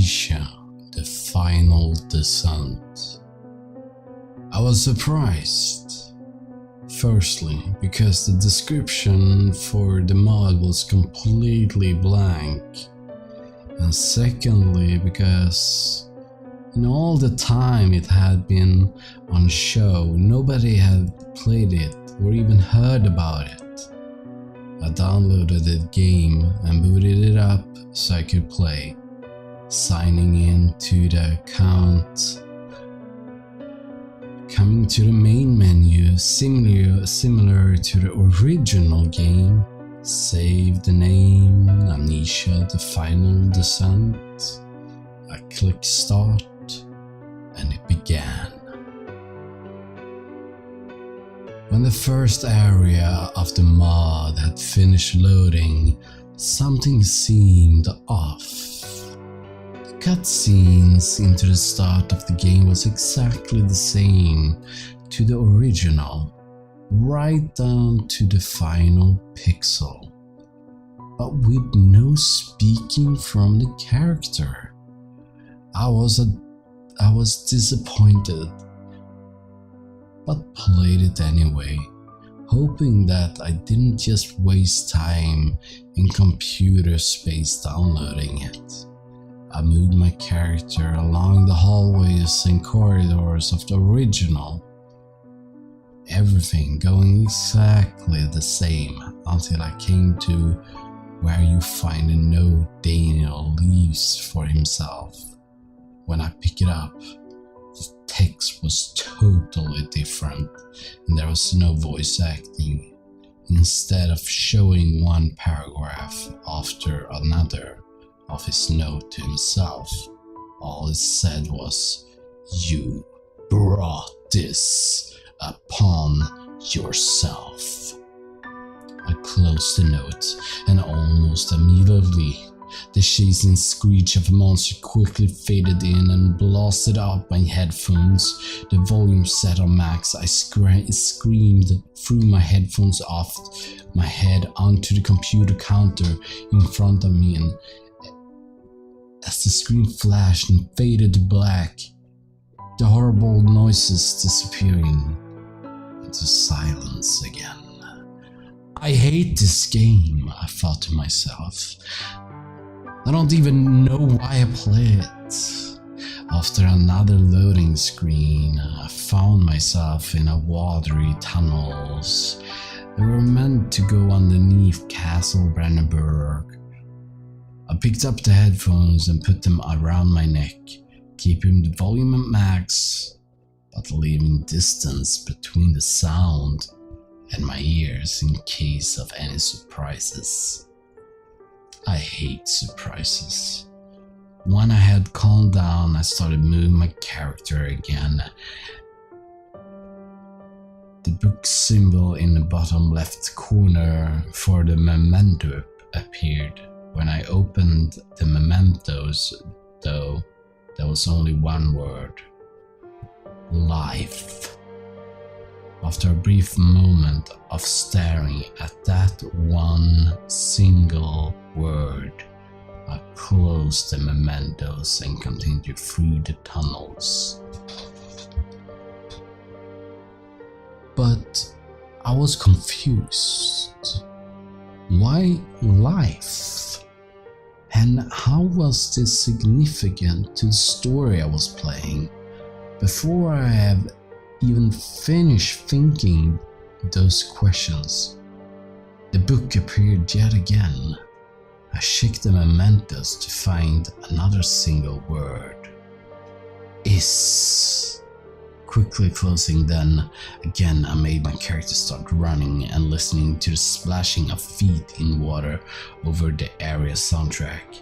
Amnesia, the final descent. I was surprised. Firstly, because the description for the mod was completely blank. And secondly, because in all the time it had been on show, nobody had played it or even heard about it. I downloaded the game and booted it up so I could play, signing in to the account. Coming to the main menu, similar to the original game, save the name, Amnesia, the final descent. I click start and it began. When the first area of the mod had finished loading, something seemed off. The cutscenes into the start of the game was exactly the same to the original, right down to the final pixel, but with no speaking from the character. I was disappointed, but played it anyway, hoping that I didn't just waste time in computer space downloading it. I moved my character along the hallways and corridors of the original, everything going exactly the same until I came to where you find a note Daniel leaves for himself. When I pick it up, the text was totally different and there was no voice acting. Instead of showing one paragraph after another of his note to himself, all it said was, "You brought this upon yourself." I closed the note and almost immediately the chasing screech of a monster quickly faded in and blasted out my headphones. The volume set on max. I screamed, threw my headphones off my head onto the computer counter in front of me, and as the screen flashed and faded to black, the horrible noises disappearing into silence again. I hate this game, I thought to myself. I don't even know why I play it. After another loading screen, I found myself in a watery tunnels. They were meant to go underneath Castle Brandenburg. I picked up the headphones and put them around my neck, keeping the volume at max, but leaving distance between the sound and my ears in case of any surprises. I hate surprises. When I had calmed down, I started moving my character again. The book symbol in the bottom left corner for the memento appeared. When I opened the mementos, though, there was only one word: life. After a brief moment of staring at that one single word, I closed the mementos and continued through the tunnels. But I was confused. Why life? And how was this significant to the story I was playing? Before I have even finished thinking those questions, the book appeared yet again. I checked the mementos to find another single word: is. Quickly closing, then again I made my character start running and listening to the splashing of feet in water over the area soundtrack.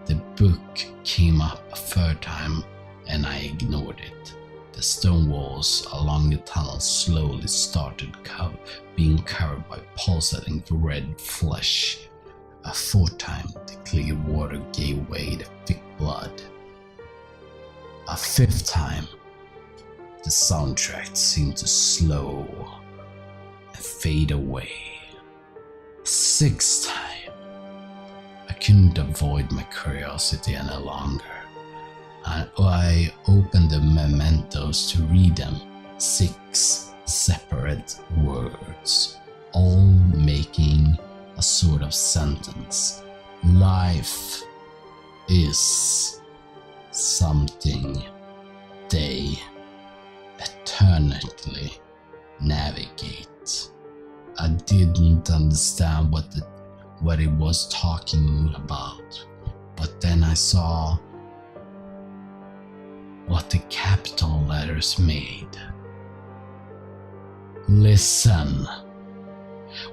The book came up a third time and I ignored it. The stone walls along the tunnel slowly started being covered by pulsating red flesh. A fourth time, the clear water gave way to thick blood. A fifth time, the soundtrack seemed to slow and fade away. Sixth time, I couldn't avoid my curiosity any longer. I opened the mementos to read them. 6 separate words, all making a sort of sentence. Life is something they eternally navigate. I didn't understand what it was talking about, but then I saw what the capital letters made. Listen.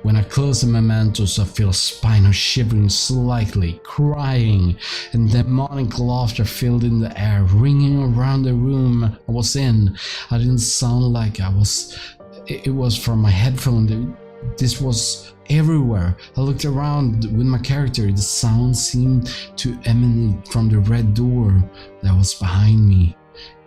When I close the mementos, I feel spinal shivering slightly, crying, and demonic laughter filled in the air, ringing around the room I was in. I didn't sound like it was from my headphone. This was everywhere. I looked around with my character. The sound seemed to emanate from the red door that was behind me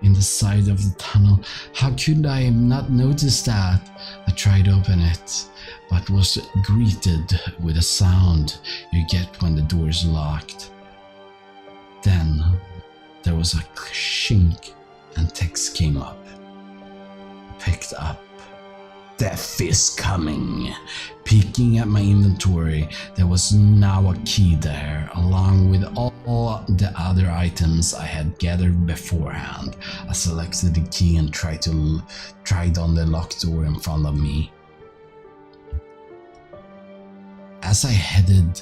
in the side of the tunnel. How could I not notice that? I tried to open it, but was greeted with a sound you get when the door is locked. Then there was a chink and text came up. Picked up. Death is coming. Peeking at my inventory, there was now a key there, along with all the other items I had gathered beforehand. I selected the key and tried on the locked door in front of me. As I heard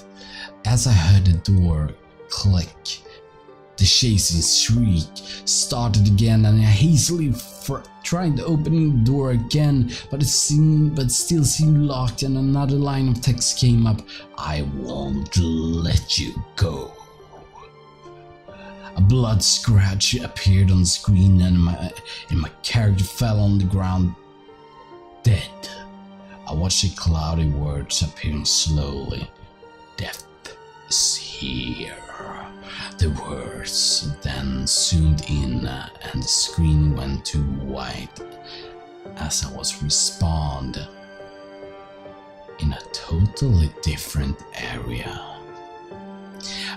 the door click, the chasing shriek started again, and I hastily tried to open the door again, but still seemed locked, and another line of text came up. I won't let you go. A blood scratch appeared on the screen, and my character fell on the ground dead. I watched the cloudy words appearing slowly. Death is here. The words then zoomed in and the screen went to white as I was respawned in a totally different area.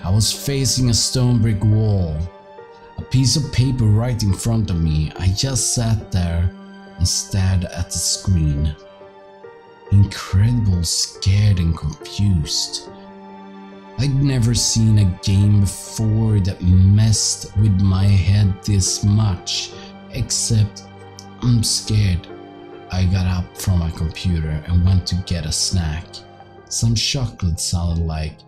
I was facing a stone brick wall, a piece of paper right in front of me. I just sat there and stared at the screen, incredible, scared and confused. I'd never seen a game before that messed with my head this much, except I'm scared. I got up from my computer and went to get a snack. Some chocolate sounded like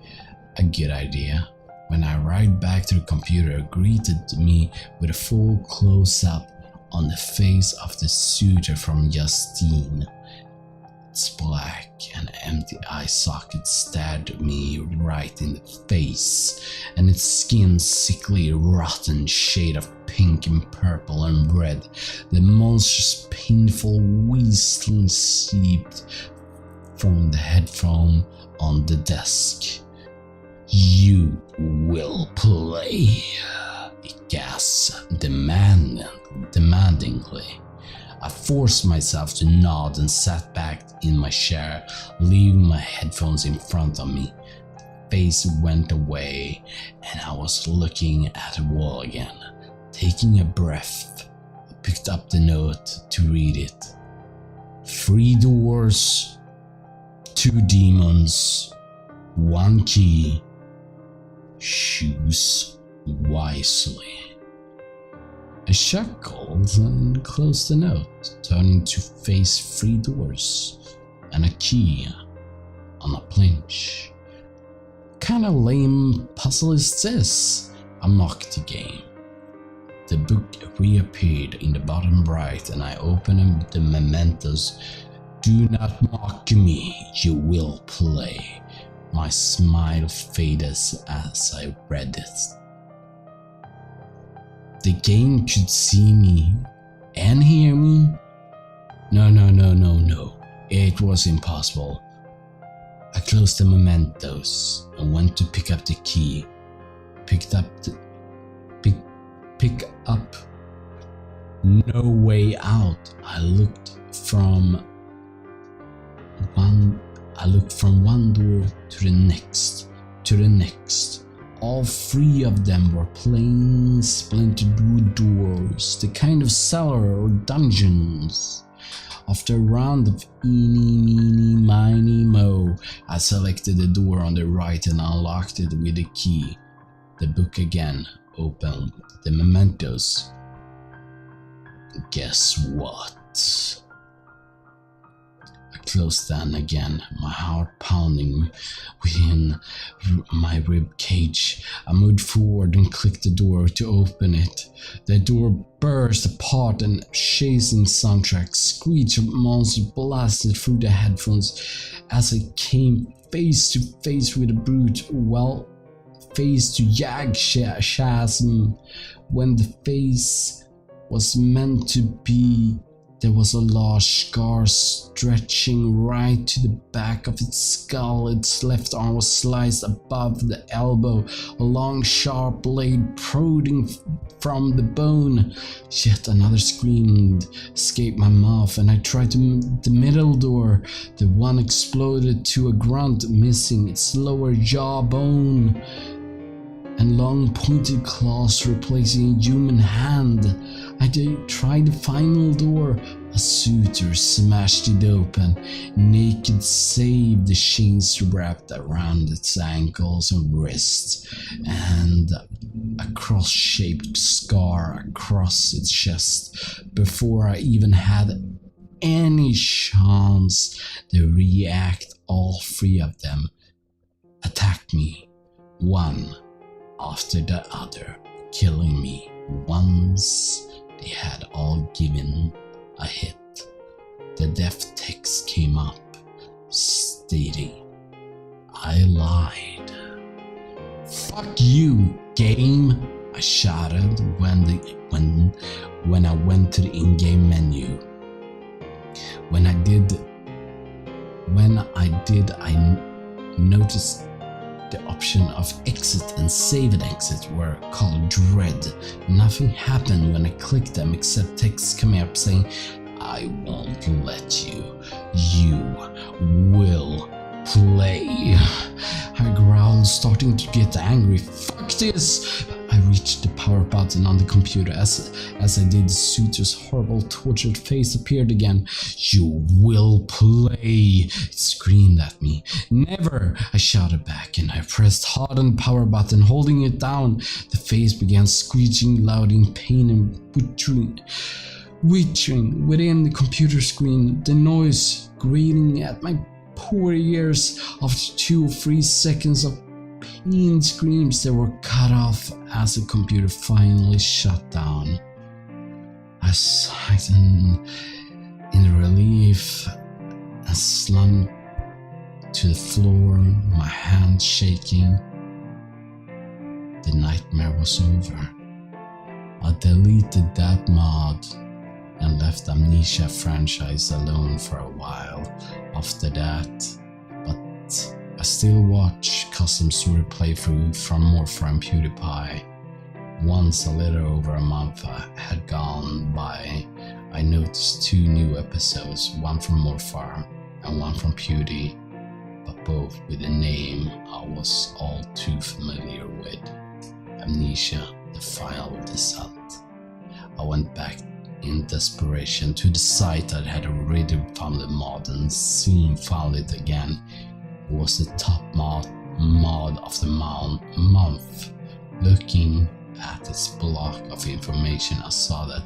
a good idea. When I arrived back to the computer, greeted me with a full close-up on the face of the suitor from Justine. Its black and empty eye socket stared me right in the face, and its skin sickly rotten shade of pink and purple and red. The monstrous painful whistling seeped from the headphone on the desk. You will play, it gasped demandingly. I forced myself to nod and sat back in my chair, leaving my headphones in front of me. Face went away and I was looking at the wall again. Taking a breath, I picked up the note to read it. 3 doors, 2 demons, 1 key. Choose wisely. I chuckled and closed the note, turning to face 3 doors and a key on a planche. What kind of lame puzzle is this? I mocked the game. The book reappeared in the bottom right and I opened the mementos. Do not mock me, you will play. My smile faded as I read it. The game could see me and hear me? No. It was impossible. I closed the mementos and went to pick up the key. Pick up. No way out. I looked from one door to the next, All three of them were plain splintered wood doors, the kind of cellar or dungeons. After a round of eeny, meeny, miny, mo, I selected the door on the right and unlocked it with a key. The book again opened. The mementos. Guess what? I closed them again, my heart pounding within my rib cage. I moved forward and clicked the door to open it. The door burst apart and chasing soundtrack screech of monsters blasted through the headphones as I came face to face with a brute. Well, face to jag chasm. When the face was meant to be, there was a large scar stretching right to the back of its skull. Its left arm was sliced above the elbow, a long sharp blade protruding from the bone. Yet another scream escaped my mouth, and I tried the middle door. The one exploded to a grunt, missing its lower jawbone, and long pointed claws replacing a human hand. I tried the final door. A suitor smashed it open, naked save the chains wrapped around its ankles and wrists, and a cross-shaped scar across its chest. Before I even had any chance to react, all three of them attacked me, one after the other, killing me once they had all given a hit. The death text came up, stating, "I lied." "Fuck you, game!" I shouted when I went to the in-game menu. When I did, I noticed the option of exit and save and exit were colored red. Nothing happened when I clicked them except text coming up saying, "I won't let you. You will play." I growled, starting to get angry. "Fuck this!" I reached the power button on the computer. As I did, the suitor's horrible, tortured face appeared again. "You will play!" It screamed at me. "Never!" I shouted back, and I pressed hard on the power button, holding it down. The face began screeching loud in pain and withering within the computer screen. The noise grating at my poor ears. After 2 or 3 seconds of pain screams, they were cut off as the computer finally shut down. I sighed in relief and slumped to the floor, my hands shaking. The nightmare was over. I deleted that mod and left Amnesia franchise alone for a while after that, but I still watch custom story playthrough from Morfar and PewDiePie. Once a little over a month had gone by, I noticed 2 new episodes, one from Morfar and one from Pewdie, but both with a name I was all too familiar with. Amnesia, the Final Descent. I went back in desperation to the site that had already found the mod and soon found it again. It was the top mod of the month. Looking at its block of information, I saw that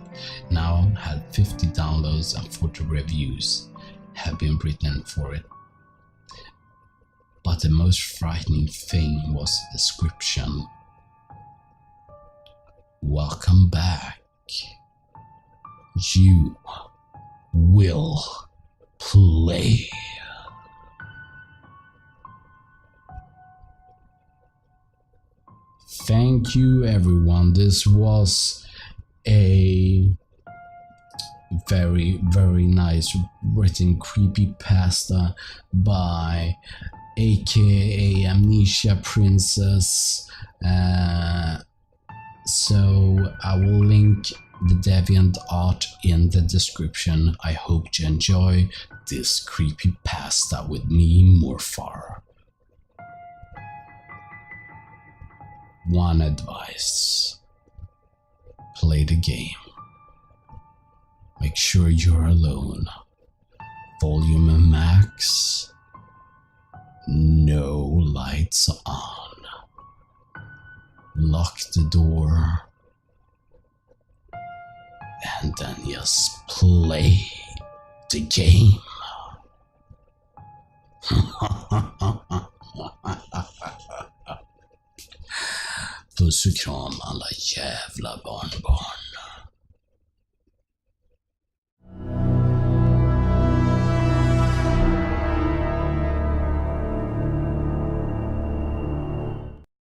now had 50 downloads and 40 reviews have been written for it. But the most frightening thing was the description. "Welcome back. You will play." Thank you, everyone. This was a very, very nice written creepypasta by aka Amnesia Princess. So I will link the deviant art in the description. I hope you enjoy this creepypasta with me, Morfar. One advice: play the game. Make sure you're alone. Volume max. No lights on. Lock the door. And then just play the game. Puss och kram alla jävla barnbarn.